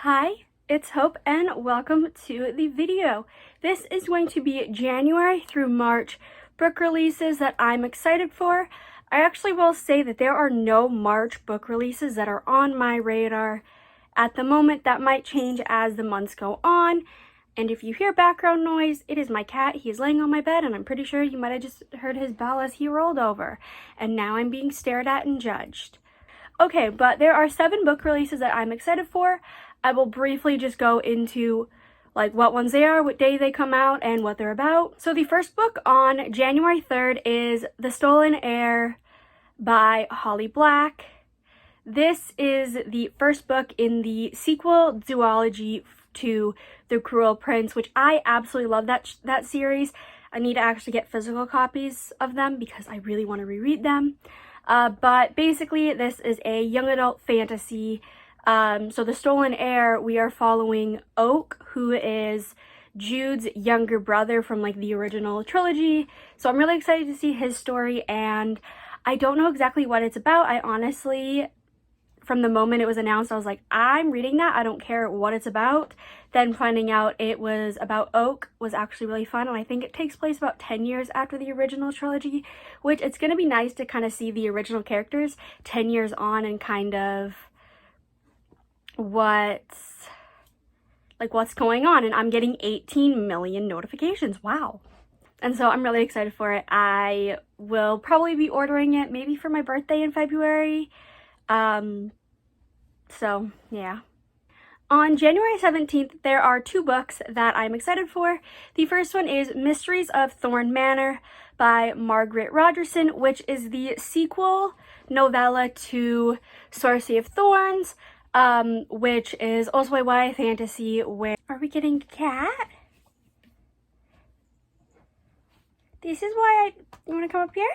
Hi, it's Hope and welcome to the video. This is going to be January through March book releases that I'm excited for. I actually will say that there are no March book releases that are on my radar at the moment. That might change as the months go on. And if you hear background noise, it is my cat. He is laying on my bed and I'm pretty sure you might have just heard his bell as he rolled over. And now I'm being stared at and judged. Okay, but there are 7 book releases that I'm excited for. I will briefly just go into like what ones they are, what day they come out, and what they're about. So the first book on January 3rd is The Stolen Heir by Holly Black. This is the first book in the sequel duology to The Cruel Prince, which I absolutely love that series. I need to actually get physical copies of them because I really want to reread them. But basically this is a young adult fantasy. So The Stolen Heir, we are following Oak, who is Jude's younger brother from like the original trilogy. So I'm really excited to see his story, and I don't know exactly what it's about. I honestly, from the moment it was announced, I was like, I'm reading that. I don't care what it's about. Then finding out it was about Oak was actually really fun, and I think it takes place about 10 years after the original trilogy, which it's going to be nice to kind of see the original characters 10 years on and kind of what's going on. And I'm getting 18 million notifications. Wow. And so I'm really excited for it. I will probably be ordering it maybe for my birthday in February. So yeah. On January 17th, there are 2 books that I'm excited for. The first one is Mysteries of Thorn Manor by Margaret Rogerson, which is the sequel novella to Sorcery of Thorns, which is also a YA fantasy where... Are we getting a cat? This is why you want to come up here?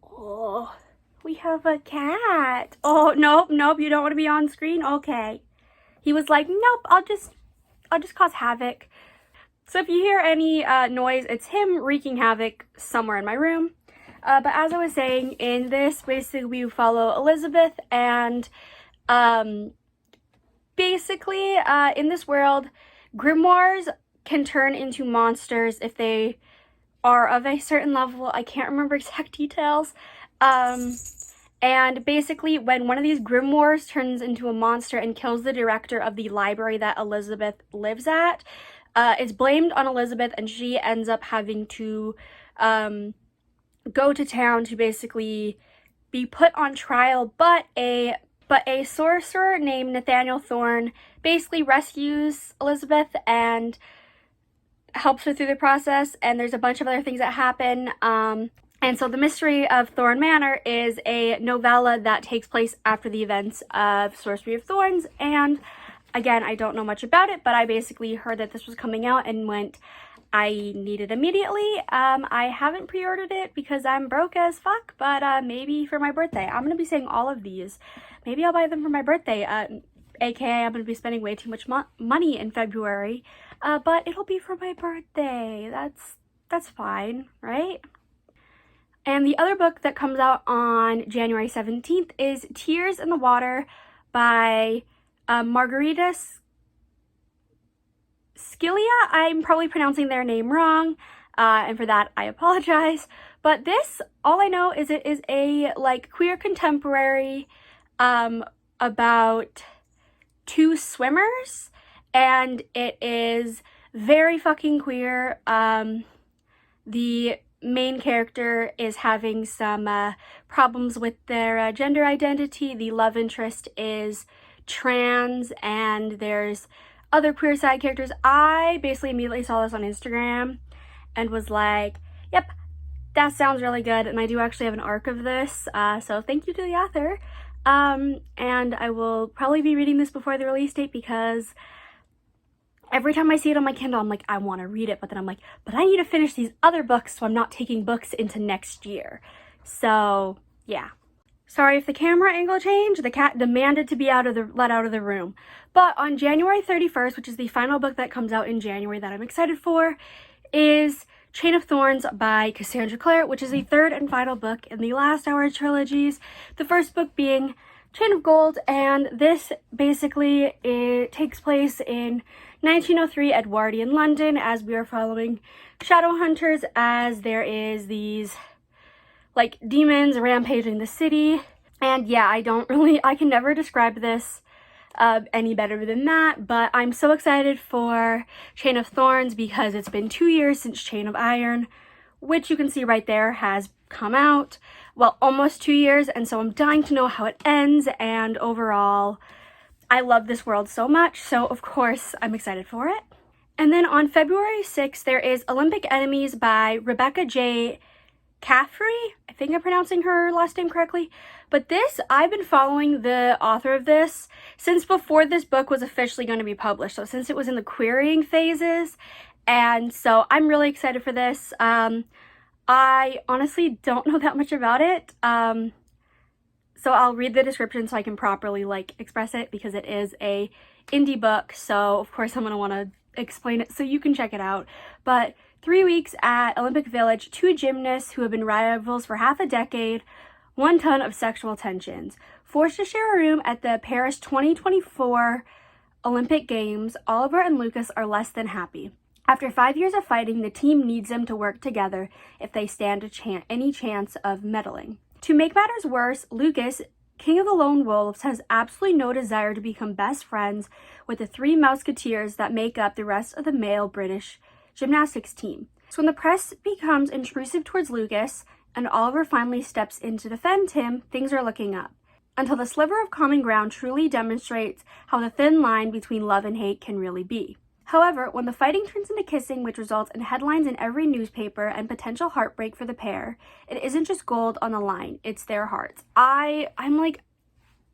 Oh, we have a cat. Oh, nope, you don't want to be on screen? Okay. He was like, nope, I'll just cause havoc. So if you hear any noise, it's him wreaking havoc somewhere in my room. But as I was saying, in this, basically we follow Elizabeth, and basically in this world, grimoires can turn into monsters if they are of a certain level. I can't remember exact details. And basically when one of these grimoires turns into a monster and kills the director of the library that Elizabeth lives at, it's blamed on Elizabeth, and she ends up having to go to town to basically be put on trial, but a sorcerer named Nathaniel Thorn basically rescues Elizabeth and helps her through the process, and there's a bunch of other things that happen. And so The Mystery of Thorn Manor is a novella that takes place after the events of Sorcery of Thorns, and again, I don't know much about it, but I basically heard that this was coming out and went, I need it immediately. I haven't pre-ordered it because I'm broke as fuck, but maybe for my birthday. I'm gonna be saying all of these. Maybe I'll buy them for my birthday, aka I'm gonna be spending way too much money in February, but it'll be for my birthday. That's fine, right? And the other book that comes out on January 17th is Tears in the Water by Margarita Scilia. I'm probably pronouncing their name wrong, and for that I apologize. But this, all I know is it is a like queer contemporary about 2 swimmers, and it is very fucking queer. The main character is having some problems with their gender identity. The love interest is trans, and there's other queer side characters. I basically immediately saw this on Instagram and was like, yep, that sounds really good. And I do actually have an arc of this, so thank you to the author. And I will probably be reading this before the release date because every time I see it on my Kindle, I'm like, I want to read it, but then I'm like, but I need to finish these other books so I'm not taking books into next year. So yeah. Sorry if the camera angle changed. The cat demanded to be let out of the room. But on January 31st, which is the final book that comes out in January that I'm excited for, is Chain of Thorns by Cassandra Clare, which is the third and final book in the Last Hour trilogies. The first book being Chain of Gold, and this basically it takes place in 1903 Edwardian London, as we are following shadow hunters as there is these like demons rampaging the city. And yeah, I can never describe this any better than that, but I'm so excited for Chain of Thorns because it's been 2 years since Chain of Iron, which you can see right there has come out. Well, almost 2 years, and so I'm dying to know how it ends, and overall, I love this world so much, so of course I'm excited for it. And then on February 6th, there is Olympic Enemies by Rebecca J. Caffrey. I think I'm pronouncing her last name correctly. But this, I've been following the author of this since before this book was officially going to be published. So since it was in the querying phases. And so I'm really excited for this. I honestly don't know that much about it. So I'll read the description so I can properly like express it, because it is a indie book. So of course I'm going to want to explain it so you can check it out. But 3 weeks at Olympic Village, 2 gymnasts who have been rivals for half a decade, 1 ton of sexual tensions. Forced to share a room at the Paris 2024 Olympic Games, Oliver and Lucas are less than happy. After 5 years of fighting, the team needs them to work together if they stand any chance of medaling. To make matters worse, Lucas, King of the Lone Wolves, has absolutely no desire to become best friends with the 3 Musketeers that make up the rest of the male British gymnastics team. So when the press becomes intrusive towards Lucas and Oliver finally steps in to defend him, things are looking up, until the sliver of common ground truly demonstrates how the thin line between love and hate can really be. However, when the fighting turns into kissing, which results in headlines in every newspaper and potential heartbreak for the pair, it isn't just gold on the line, it's their hearts. I'm like,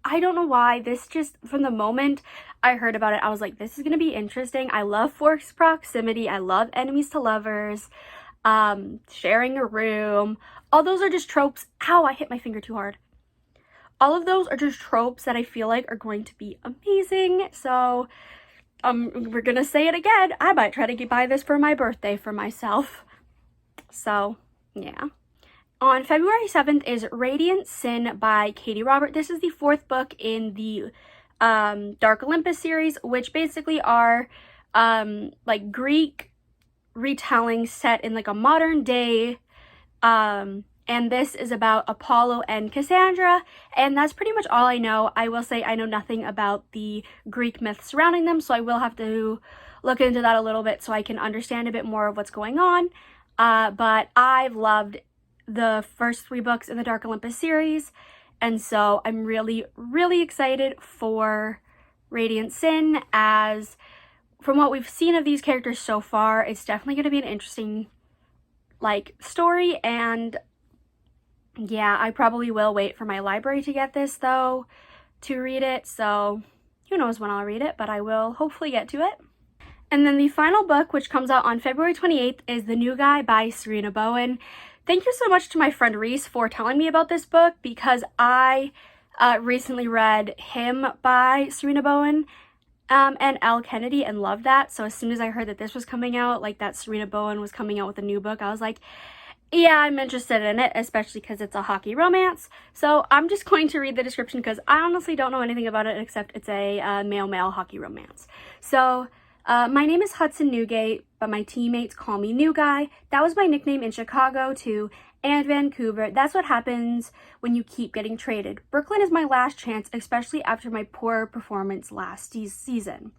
I don't know why, this just, from the moment I heard about it, I was like, this is gonna be interesting. I love forced proximity, I love enemies to lovers, sharing a room. All those are just tropes. Ow, I hit my finger too hard. All of those are just tropes that I feel like are going to be amazing. So we're gonna say it again, I might try to buy this for my birthday for myself. So yeah. On February 7th is Radiant Sin by Katie Robert. This is the 4th book in the Dark Olympus series, which basically are like Greek retellings set in like a modern day, and this is about Apollo and Cassandra, and that's pretty much all I know. I will say I know nothing about the Greek myths surrounding them, so I will have to look into that a little bit so I can understand a bit more of what's going on. But I've loved the first 3 books in the Dark Olympus series, and so I'm really, really excited for Radiant Sin, as from what we've seen of these characters so far, it's definitely going to be an interesting like story. And yeah, I probably will wait for my library to get this though to read it, so who knows when I'll read it, but I will hopefully get to it. And then the final book, which comes out on February 28th, is The New Guy by Serena Bowen. Thank you so much to my friend Reese for telling me about this book, because I recently read Him by Serena Bowen and Elle Kennedy and loved that. So as soon as I heard that this was coming out, like that Serena Bowen was coming out with a new book, I was like, yeah, I'm interested in it, especially because it's a hockey romance. So I'm just going to read the description because I honestly don't know anything about it except it's a male-male hockey romance. So my name is Hudson Newgate, but my teammates call me New Guy. That was my nickname in Chicago too, and Vancouver. That's what happens when you keep getting traded. Brooklyn is my last chance, especially after my poor performance last season.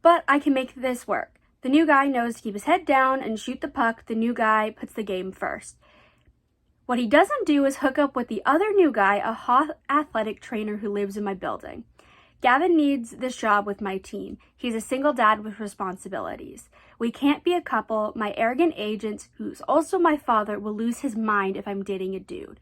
But I can make this work. The new guy knows to keep his head down and shoot the puck. The new guy puts the game first. What he doesn't do is hook up with the other new guy, a hot athletic trainer who lives in my building. Gavin needs this job with my team. He's a single dad with responsibilities. We can't be a couple. My arrogant agent, who's also my father, will lose his mind if I'm dating a dude.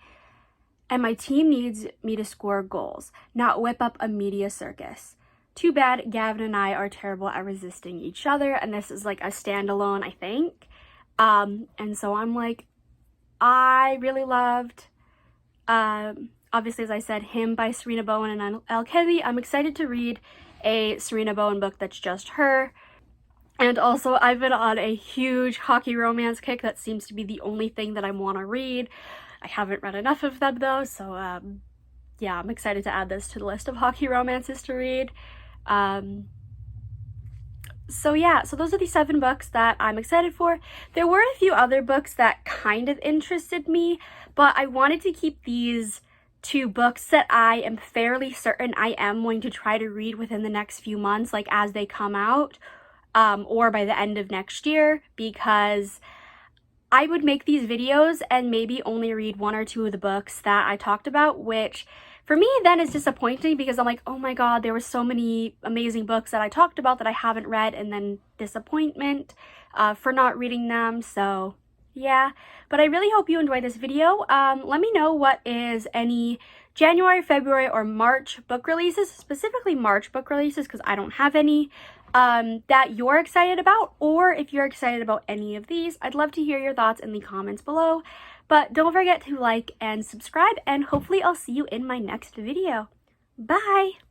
And my team needs me to score goals, not whip up a media circus. Too bad Gavin and I are terrible at resisting each other, and this is like a standalone, I think. And so I'm like, I really loved, obviously, as I said, Him by Serena Bowen and Elle Kennedy. I'm excited to read a Serena Bowen book that's just her. And also, I've been on a huge hockey romance kick. That seems to be the only thing that I want to read. I haven't read enough of them though, so yeah, I'm excited to add this to the list of hockey romances to read. So yeah, so those are the 7 books that I'm excited for. There were a few other books that kind of interested me, but I wanted to keep these 2 books that I am fairly certain I am going to try to read within the next few months, like as they come out, or by the end of next year, because I would make these videos and maybe only read 1 or 2 of the books that I talked about, which for me then is disappointing because I'm like, oh my god, there were so many amazing books that I talked about that I haven't read, and then disappointment for not reading them. So yeah, but I really hope you enjoyed this video. Let me know what is any January, February, or March book releases, specifically March book releases because I don't have any, that you're excited about, or if you're excited about any of these. I'd love to hear your thoughts in the comments below. But don't forget to like and subscribe, and hopefully I'll see you in my next video. Bye!